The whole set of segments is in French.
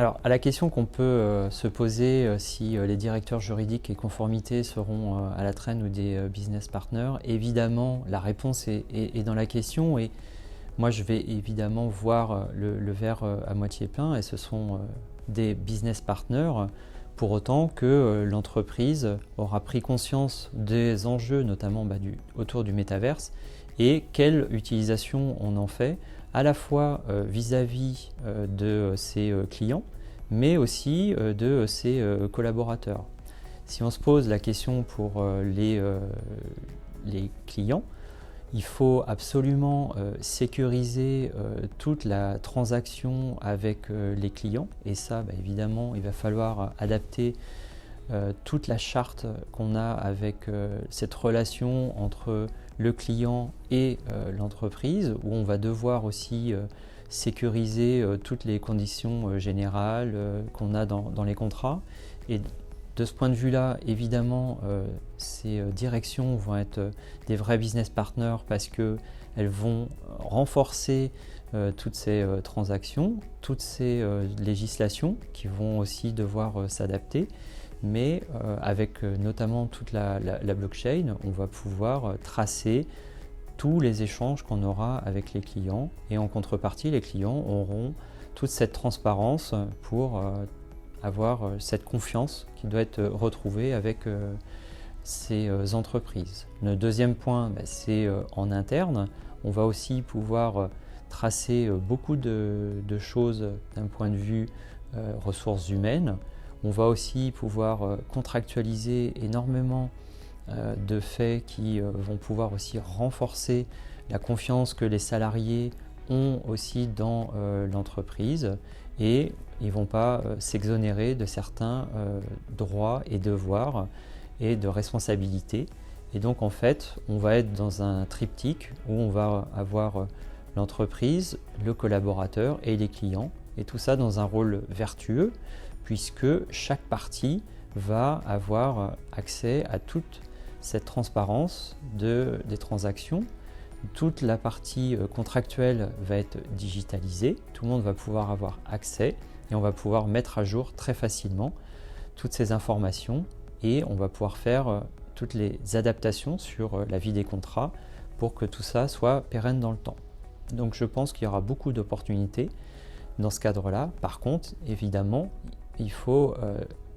Alors, à la question qu'on peut se poser si les directeurs juridiques et conformité seront à la traîne ou des business partners, évidemment, la réponse est dans la question et moi, je vais évidemment voir le verre à moitié plein et ce sont des business partners pour autant que l'entreprise aura pris conscience des enjeux, notamment autour du métaverse et quelle utilisation on en fait, à la fois vis-à-vis de ses clients, mais aussi de ses collaborateurs. Si on se pose la question pour les clients, il faut absolument sécuriser toute la transaction avec les clients et ça, évidemment, il va falloir adapter toute la charte qu'on a avec cette relation entre le client et l'entreprise, où on va devoir aussi sécuriser toutes les conditions générales qu'on a dans les contrats. Et de ce point de vue-là, évidemment, ces directions vont être des vrais business partners parce qu'elles vont renforcer toutes ces transactions, toutes ces législations qui vont aussi devoir s'adapter. Mais avec notamment toute la blockchain, on va pouvoir tracer tous les échanges qu'on aura avec les clients et en contrepartie, les clients auront toute cette transparence pour avoir cette confiance qui doit être retrouvée avec ces entreprises. Le deuxième point, c'est en interne. On va aussi pouvoir tracer beaucoup de choses d'un point de vue ressources humaines. On va aussi pouvoir contractualiser énormément de faits qui vont pouvoir aussi renforcer la confiance que les salariés ont aussi dans l'entreprise et ils ne vont pas s'exonérer de certains droits et devoirs et de responsabilités. Et donc en fait, on va être dans un triptyque où on va avoir l'entreprise, le collaborateur et les clients, et tout ça dans un rôle vertueux, puisque chaque partie va avoir accès à toute cette transparence des transactions. Toute la partie contractuelle va être digitalisée, tout le monde va pouvoir avoir accès et on va pouvoir mettre à jour très facilement toutes ces informations et on va pouvoir faire toutes les adaptations sur la vie des contrats pour que tout ça soit pérenne dans le temps. Donc je pense qu'il y aura beaucoup d'opportunités dans ce cadre-là. Par contre, évidemment, il faut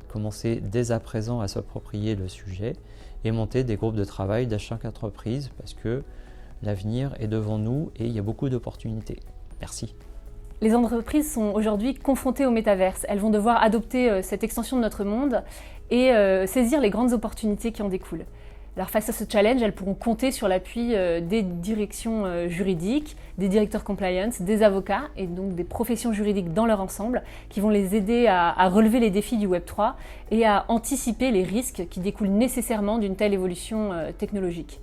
commencer dès à présent à s'approprier le sujet et monter des groupes de travail d'achat d'entreprise parce que l'avenir est devant nous et il y a beaucoup d'opportunités. Merci. Les entreprises sont aujourd'hui confrontées au métaverse. Elles vont devoir adopter cette extension de notre monde et saisir les grandes opportunités qui en découlent. Alors face à ce challenge, elles pourront compter sur l'appui des directions juridiques, des directeurs compliance, des avocats et donc des professions juridiques dans leur ensemble qui vont les aider à relever les défis du Web3 et à anticiper les risques qui découlent nécessairement d'une telle évolution technologique.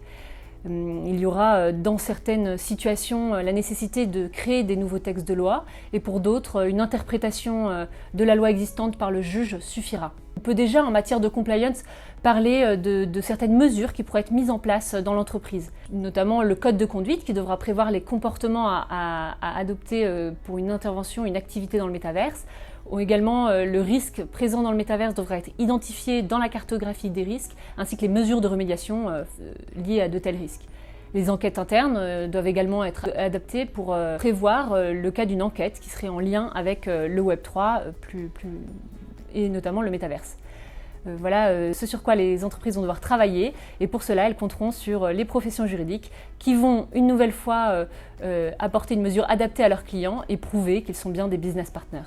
Il y aura dans certaines situations la nécessité de créer des nouveaux textes de loi et pour d'autres, une interprétation de la loi existante par le juge suffira. On peut déjà, en matière de compliance, parler de certaines mesures qui pourraient être mises en place dans l'entreprise, notamment le code de conduite qui devra prévoir les comportements à adopter pour une intervention, une activité dans le métaverse. Ou également, le risque présent dans le métaverse devra être identifié dans la cartographie des risques, ainsi que les mesures de remédiation liées à de tels risques. Les enquêtes internes doivent également être adaptées pour prévoir le cas d'une enquête qui serait en lien avec le Web3 et notamment le métaverse. Voilà ce sur quoi les entreprises vont devoir travailler et pour cela elles compteront sur les professions juridiques qui vont une nouvelle fois apporter une mesure adaptée à leurs clients et prouver qu'ils sont bien des business partners.